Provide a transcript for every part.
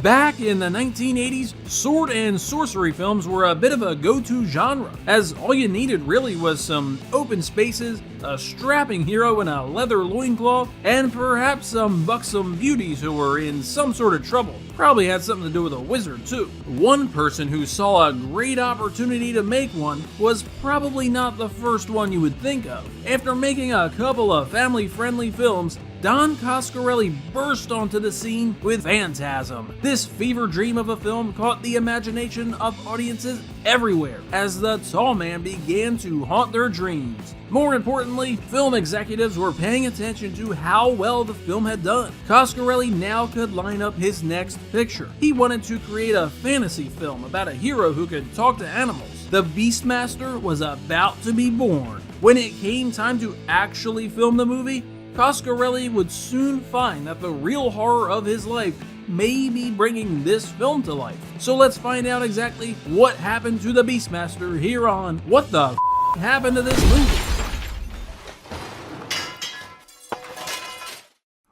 Back in the 1980s, sword and sorcery films were a bit of a go-to genre, as all you needed really was some open spaces, a strapping hero in a leather loincloth, and perhaps some buxom beauties who were in some sort of trouble. Probably had something to do with a wizard too. One person who saw a great opportunity to make one was probably not the first one you would think of. After making a couple of family-friendly films, Don Coscarelli burst onto the scene with Phantasm. This fever dream of a film caught the imagination of audiences everywhere as the tall man began to haunt their dreams. More importantly, film executives were paying attention to how well the film had done. Coscarelli now could line up his next picture. He wanted to create a fantasy film about a hero who could talk to animals. The Beastmaster was about to be born. When it came time to actually film the movie, Coscarelli would soon find that the real horror of his life may be bringing this film to life. So let's find out exactly what happened to the Beastmaster here on What the Happened to This Movie.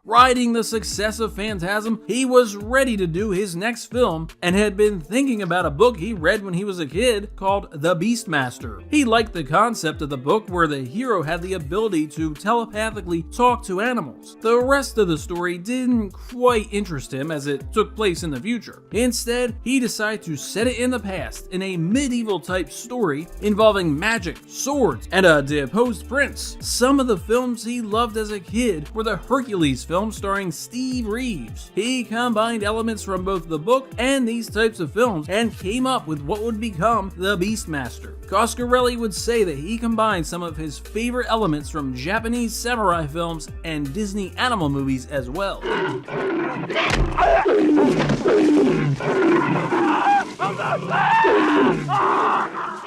Riding the success of Phantasm, he was ready to do his next film and had been thinking about a book he read when he was a kid called The Beastmaster. He liked the concept of the book where the hero had the ability to telepathically talk to animals. The rest of the story didn't quite interest him as it took place in the future. Instead, he decided to set it in the past in a medieval type story involving magic, swords, and a deposed prince. Some of the films he loved as a kid were the Hercules film starring Steve Reeves. He combined elements from both the book and these types of films and came up with what would become the Beastmaster. Coscarelli would say that he combined some of his favorite elements from Japanese samurai films and Disney animal movies as well.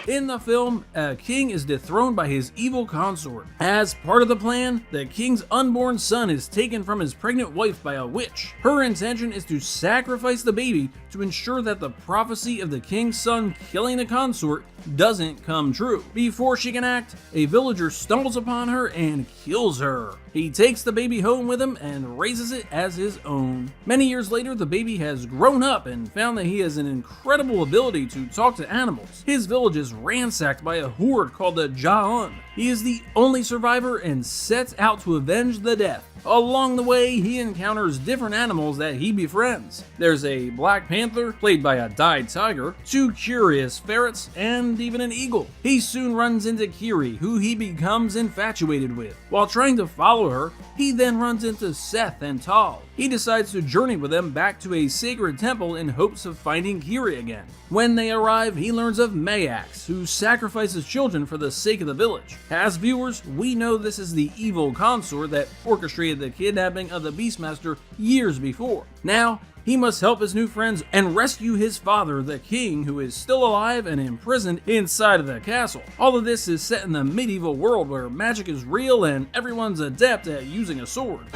In the film, a king is dethroned by his evil consort. As part of the plan, the king's unborn son is taken from his pregnant wife by a witch. Her intention is to sacrifice the baby to ensure that the prophecy of the king's son killing the consort doesn't come true. Before she can act, a villager stumbles upon her and kills her. He takes the baby home with him and raises it as his own. Many years later, the baby has grown up and found that he has an incredible ability to talk to animals. His village is ransacked by a horde called the Ja'un. He is the only survivor and sets out to avenge the death. Along the way, he encounters different animals that he befriends. There's a black panther, played by a dyed tiger, 2 curious ferrets, and even an eagle. He soon runs into Kiri, who he becomes infatuated with. While trying to follow her, he then runs into Seth and Tal. He decides to journey with them back to a sacred temple in hopes of finding Kiri again. When they arrive, he learns of Maax, who sacrifices children for the sake of the village. As viewers, we know this is the evil consort that orchestrated the kidnapping of the Beastmaster years before. Now, he must help his new friends and rescue his father, the king, who is still alive and imprisoned inside of the castle. All of this is set in the medieval world where magic is real and everyone's adept at using a sword.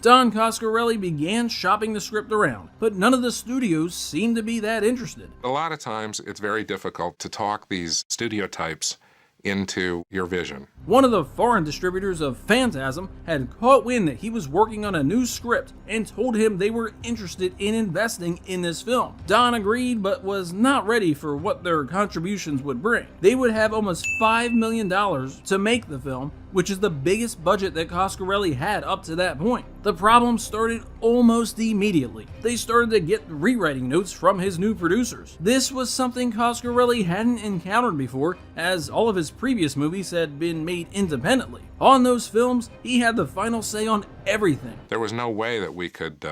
Don Coscarelli began shopping the script around, but none of the studios seemed to be that interested. A lot of times it's very difficult to talk these studio types into your vision. One of the foreign distributors of Phantasm had caught wind that he was working on a new script and told him they were interested in investing in this film. Don agreed, but was not ready for what their contributions would bring. They would have almost $5 million to make the film, which is the biggest budget that Coscarelli had up to that point. The problem started almost immediately. They started to get rewriting notes from his new producers. This was something Coscarelli hadn't encountered before, as all of his previous movies had been made independently. On those films, he had the final say on everything. There was no way that we could,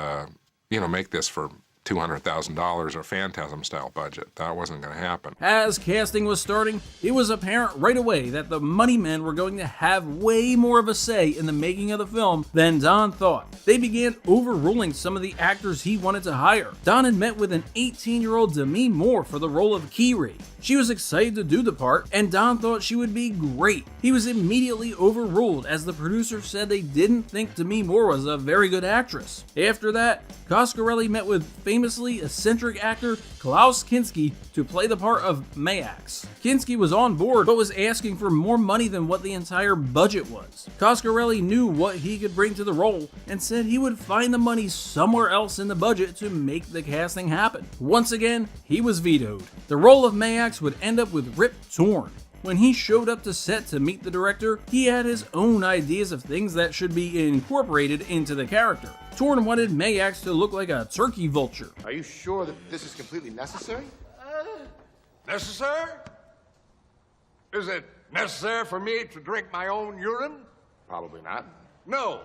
make this for $200,000 or Phantasm style budget. That wasn't going to happen. As casting was starting, it was apparent right away that the money men were going to have way more of a say in the making of the film than Don thought. They began overruling some of the actors he wanted to hire. Don had met with an 18-year-old Demi Moore for the role of Kiri. She was excited to do the part, and Don thought she would be great. He was immediately overruled as the producer said they didn't think Demi Moore was a very good actress. After that, Coscarelli met with famously eccentric actor Klaus Kinski to play the part of Maax. Kinski was on board but was asking for more money than what the entire budget was. Coscarelli knew what he could bring to the role and said he would find the money somewhere else in the budget to make the casting happen. Once again, he was vetoed. The role of Maax would end up with Rip Torn. When he showed up to set to meet the director, he had his own ideas of things that should be incorporated into the character. Torn wanted Maax to look like a turkey vulture. Are you sure that this is completely necessary? Necessary? Is it necessary for me to drink my own urine? Probably not. No,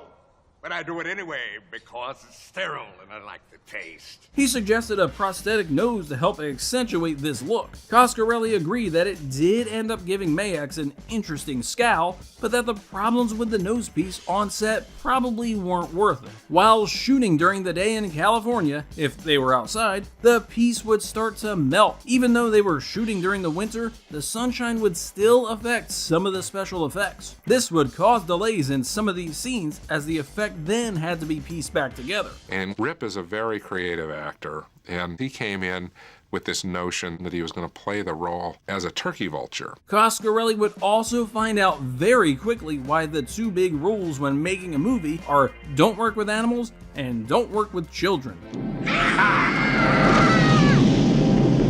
but I do it anyway because it's sterile and I like the taste. He suggested a prosthetic nose to help accentuate this look. Coscarelli agreed that it did end up giving Maax an interesting scowl, but that the problems with the nose piece on set probably weren't worth it. While shooting during the day in California, if they were outside, the piece would start to melt. Even though they were shooting during the winter, the sunshine would still affect some of the special effects. This would cause delays in some of these scenes as the effect then had to be pieced back together. And Rip is a very creative actor, and he came in with this notion that he was going to play the role as a turkey vulture. Coscarelli would also find out very quickly why the two big rules when making a movie are don't work with animals and don't work with children.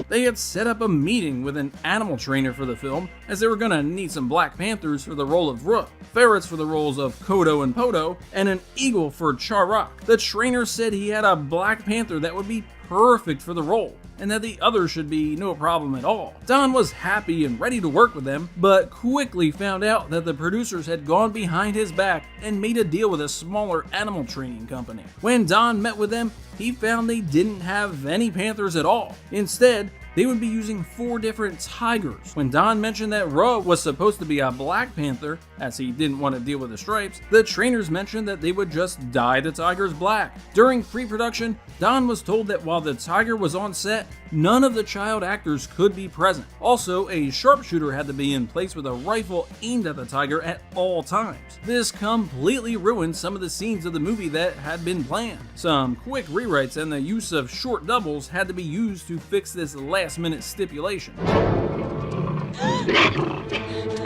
They had set up a meeting with an animal trainer for the film, as they were gonna need some black panthers for the role of Rook, ferrets for the roles of Kodo and Poto, and an eagle for Charrock. The trainer said he had a black panther that would be perfect for the role, and that the others should be no problem at all. Don was happy and ready to work with them, but quickly found out that the producers had gone behind his back and made a deal with a smaller animal training company. When Don met with them, he found they didn't have any panthers at all. Instead, they would be using 4 different tigers. When Don mentioned that Ra was supposed to be a black panther, as he didn't want to deal with the stripes, the trainers mentioned that they would just dye the tigers black. During pre-production, Don was told that while the tiger was on set, none of the child actors could be present. Also, a sharpshooter had to be in place with a rifle aimed at the tiger at all times. This completely ruined some of the scenes of the movie that had been planned. Some quick rewrites and the use of short doubles had to be used to fix this last-minute stipulation.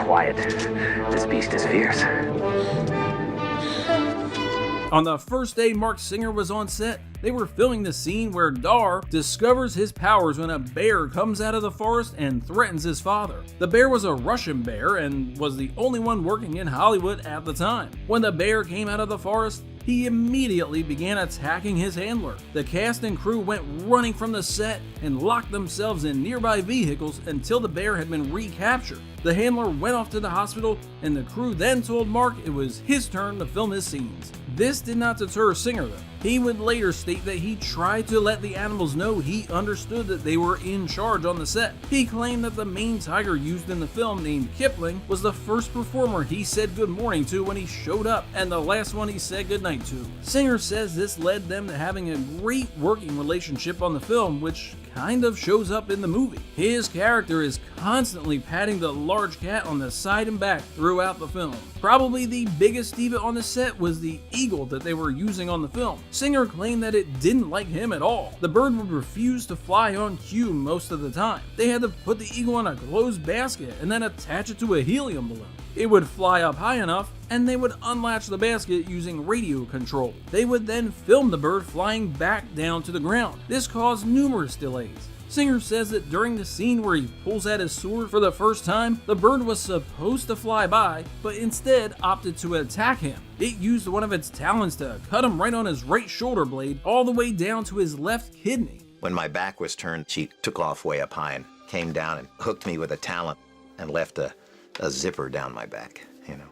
Quiet. This beast is fierce. On the first day Mark Singer was on set, they were filming the scene where Dar discovers his powers when a bear comes out of the forest and threatens his father. The bear was a Russian bear and was the only one working in Hollywood at the time. When the bear came out of the forest, he immediately began attacking his handler. The cast and crew went running from the set and locked themselves in nearby vehicles until the bear had been recaptured. The handler went off to the hospital, and the crew then told Mark it was his turn to film his scenes. This did not deter Singer though. He would later state that he tried to let the animals know he understood that they were in charge on the set. He claimed that the main tiger used in the film, named Kipling, was the first performer he said good morning to when he showed up, and the last one he said goodnight to. Singer says this led them to having a great working relationship on the film, which kind of shows up in the movie. His character is constantly patting the large cat on the side and back throughout the film. Probably the biggest diva on the set was the eagle that they were using on the film. Singer claimed that it didn't like him at all. The bird would refuse to fly on cue most of the time. They had to put the eagle in a closed basket and then attach it to a helium balloon. It would fly up high enough, and they would unlatch the basket using radio control. They would then film the bird flying back down to the ground. This caused numerous delays. Singer says that during the scene where he pulls out his sword for the first time, the bird was supposed to fly by, but instead opted to attack him. It used one of its talons to cut him right on his right shoulder blade, all the way down to his left kidney. When my back was turned, she took off way up high and came down and hooked me with a talon and left a zipper down my back, you know,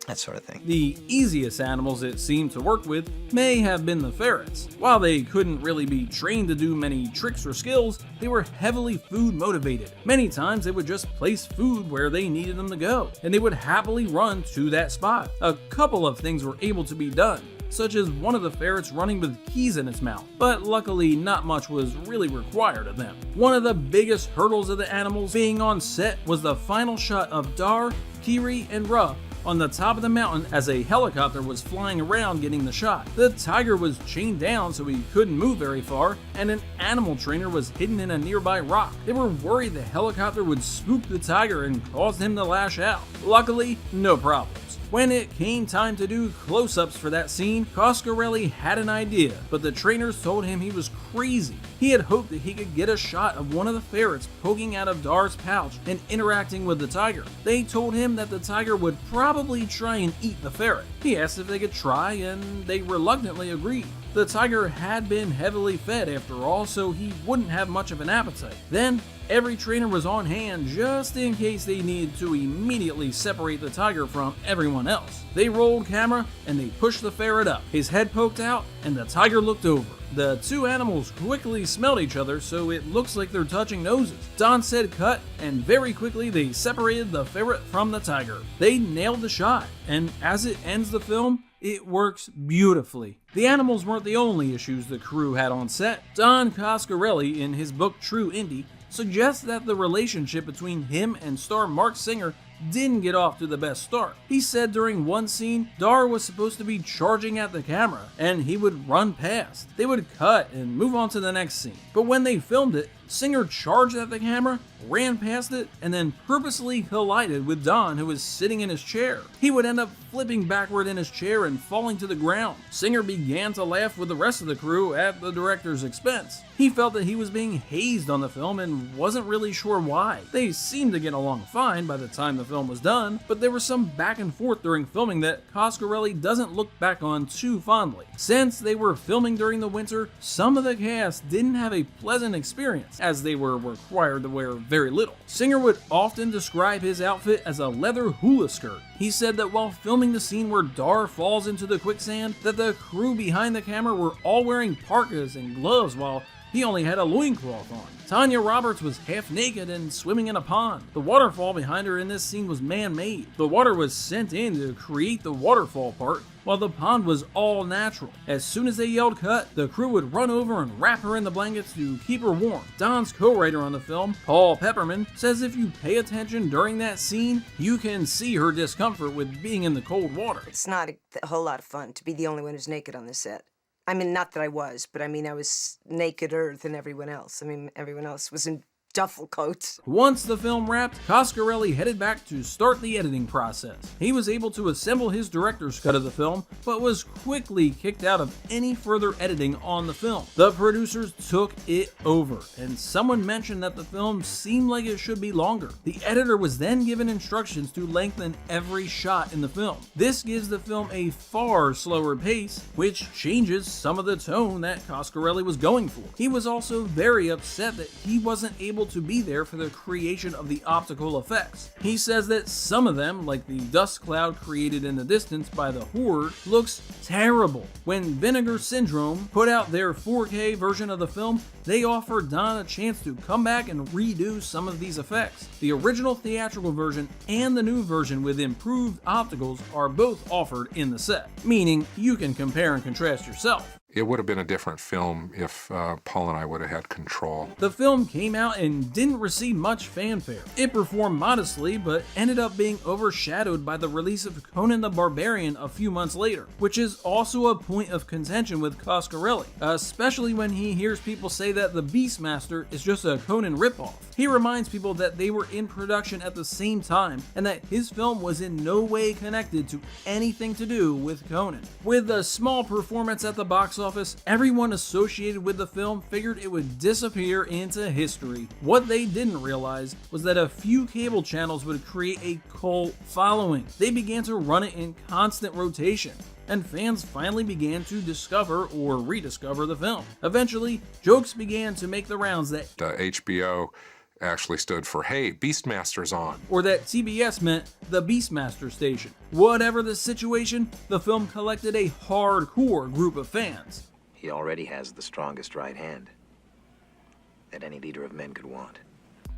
that sort of thing. The easiest animals it seemed to work with may have been the ferrets. While they couldn't really be trained to do many tricks or skills, they were heavily food motivated. Many times they would just place food where they needed them to go, and they would happily run to that spot. A couple of things were able to be done. such as one of the ferrets running with keys in its mouth, but luckily not much was really required of them. One of the biggest hurdles of the animals being on set was the final shot of Dar, Kiri, and Ra on the top of the mountain as a helicopter was flying around getting the shot. The tiger was chained down so he couldn't move very far, and an animal trainer was hidden in a nearby rock. They were worried the helicopter would spook the tiger and cause him to lash out. Luckily, no problems. When it came time to do close-ups for that scene, Coscarelli had an idea, but the trainers told him he was crazy. He had hoped that he could get a shot of one of the ferrets poking out of Dar's pouch and interacting with the tiger. They told him that the tiger would probably try and eat the ferret. He asked if they could try, and they reluctantly agreed. The tiger had been heavily fed after all, so he wouldn't have much of an appetite. Then, every trainer was on hand just in case they needed to immediately separate the tiger from everyone else. They rolled camera and they pushed the ferret up. His head poked out and the tiger looked over. The two animals quickly smelled each other, so it looks like they're touching noses. Don said cut, and very quickly they separated the ferret from the tiger. They nailed the shot, and as it ends the film, it works beautifully. The animals weren't the only issues the crew had on set. Don Coscarelli, in his book True Indie, suggests that the relationship between him and star Mark Singer didn't get off to the best start. He said during one scene, Dar was supposed to be charging at the camera, and he would run past. They would cut and move on to the next scene. But when they filmed it, Singer charged at the camera, ran past it, and then purposely collided with Don, who was sitting in his chair. He would end up flipping backward in his chair and falling to the ground. Singer began to laugh with the rest of the crew at the director's expense. He felt that he was being hazed on the film and wasn't really sure why. They seemed to get along fine by the time the film was done, but there was some back and forth during filming that Coscarelli doesn't look back on too fondly. Since they were filming during the winter, some of the cast didn't have a pleasant experience, as they were required to wear very little. Singer would often describe his outfit as a leather hula skirt. He said that while filming the scene where Dar falls into the quicksand, that the crew behind the camera were all wearing parkas and gloves while he only had a loincloth on. Tanya Roberts was half naked and swimming in a pond. The waterfall behind her in this scene was man-made. The water was sent in to create the waterfall part, while the pond was all natural. As soon as they yelled cut, the crew would run over and wrap her in the blankets to keep her warm. Don's co-writer on the film, Paul Pepperman, says if you pay attention during that scene, you can see her discomfort with being in the cold water. It's not a whole lot of fun to be the only one who's naked on the set. I mean, not that I was, but I mean, I was nakeder than everyone else. I mean, everyone else was in duffel coats. Once the film wrapped, Coscarelli headed back to start the editing process. He was able to assemble his director's cut of the film, but was quickly kicked out of any further editing on the film. The producers took it over, and someone mentioned that the film seemed like it should be longer. The editor was then given instructions to lengthen every shot in the film. This gives the film a far slower pace, which changes some of the tone that Coscarelli was going for. He was also very upset that he wasn't able to be there for the creation of the optical effects. He says that some of them, like the dust cloud created in the distance by the Horde, looks terrible. When Vinegar Syndrome put out their 4K version of the film, they offered Don a chance to come back and redo some of these effects. The original theatrical version and the new version with improved opticals are both offered in the set, meaning you can compare and contrast yourself. It would have been a different film if Paul and I would have had control. The film came out and didn't receive much fanfare. It performed modestly, but ended up being overshadowed by the release of Conan the Barbarian a few months later, which is also a point of contention with Coscarelli, especially when he hears people say that the Beastmaster is just a Conan ripoff. He reminds people that they were in production at the same time, and that his film was in no way connected to anything to do with Conan. With a small performance at the box office, everyone associated with the film figured it would disappear into history. What they didn't realize was that a few cable channels would create a cult following. They began to run it in constant rotation, and fans finally began to discover or rediscover the film. Eventually, jokes began to make the rounds that HBO actually stood for, hey, Beastmaster's on. Or that TBS meant the Beastmaster station. Whatever the situation, the film collected a hardcore group of fans. He already has the strongest right hand that any leader of men could want.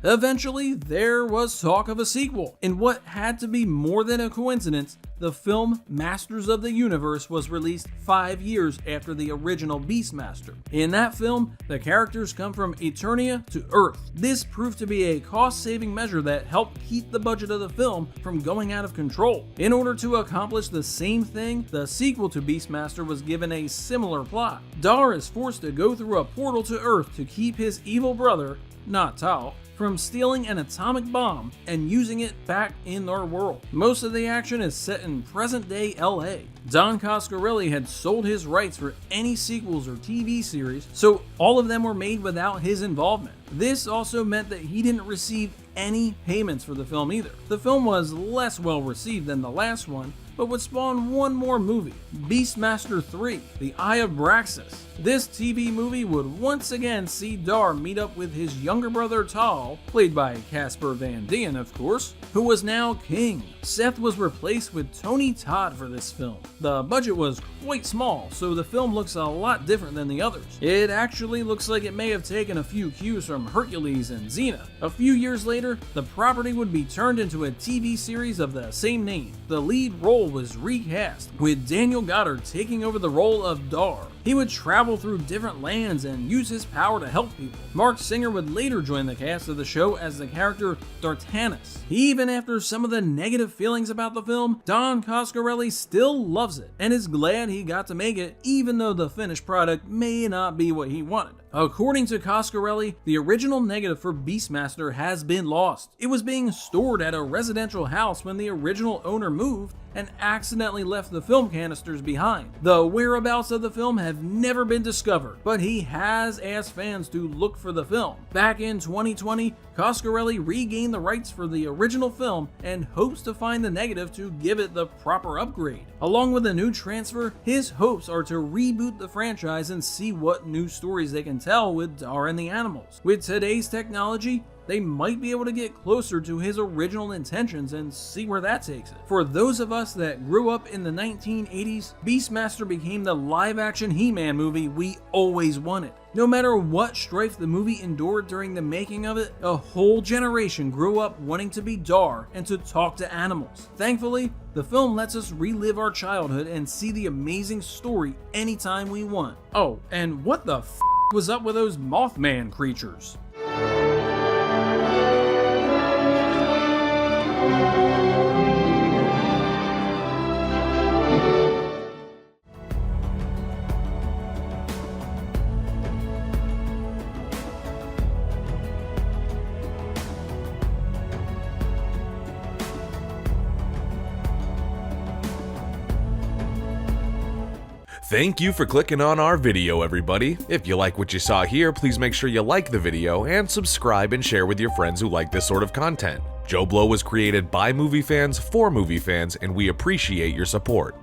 Eventually, there was talk of a sequel. In what had to be more than a coincidence, the film Masters of the Universe was released 5 years after the original Beastmaster. In that film, the characters come from Eternia to Earth. This proved to be a cost-saving measure that helped keep the budget of the film from going out of control. In order to accomplish the same thing, the sequel to Beastmaster was given a similar plot. Dar is forced to go through a portal to Earth to keep his evil brother, not Tao, from stealing an atomic bomb and using it back in our world. Most of the action is set in present-day LA. Don Coscarelli had sold his rights for any sequels or TV series, so all of them were made without his involvement. This also meant that he didn't receive any payments for the film either. The film was less well received than the last one, but would spawn one more movie, Beastmaster 3, The Eye of Braxis. This TV movie would once again see Dar meet up with his younger brother Tal, played by Casper Van Dien of course, who was now king. Seth was replaced with Tony Todd for this film. The budget was quite small, so the film looks a lot different than the others. It actually looks like it may have taken a few cues from Hercules and Xena. A few years later, the property would be turned into a TV series of the same name. The lead role was recast, with Daniel Goddard taking over the role of Dar. He would travel through different lands and use his power to help people. Mark Singer would later join the cast of the show as the character Dartanus. Even after some of the negative feelings about the film, Don Coscarelli still loves it and is glad he got to make it, even though the finished product may not be what he wanted. According to Coscarelli, the original negative for Beastmaster has been lost. It was being stored at a residential house when the original owner moved and accidentally left the film canisters behind. The whereabouts of the film have never been discovered, but he has asked fans to look for the film. Back in 2020, Coscarelli regained the rights for the original film and hopes to find the negative to give it the proper upgrade. Along with a new transfer, his hopes are to reboot the franchise and see what new stories they can tell with Dar and the animals. With today's technology, they might be able to get closer to his original intentions and see where that takes it. For those of us that grew up in the 1980s, Beastmaster became the live-action He-Man movie we always wanted. No matter what strife the movie endured during the making of it, a whole generation grew up wanting to be Dar and to talk to animals. Thankfully, the film lets us relive our childhood and see the amazing story anytime we want. Oh, and what the f*** was up with those Mothman creatures? Thank you for clicking on our video, everybody. If you like what you saw here, please make sure you like the video and subscribe and share with your friends who like this sort of content. JoBlo was created by movie fans for movie fans, and we appreciate your support.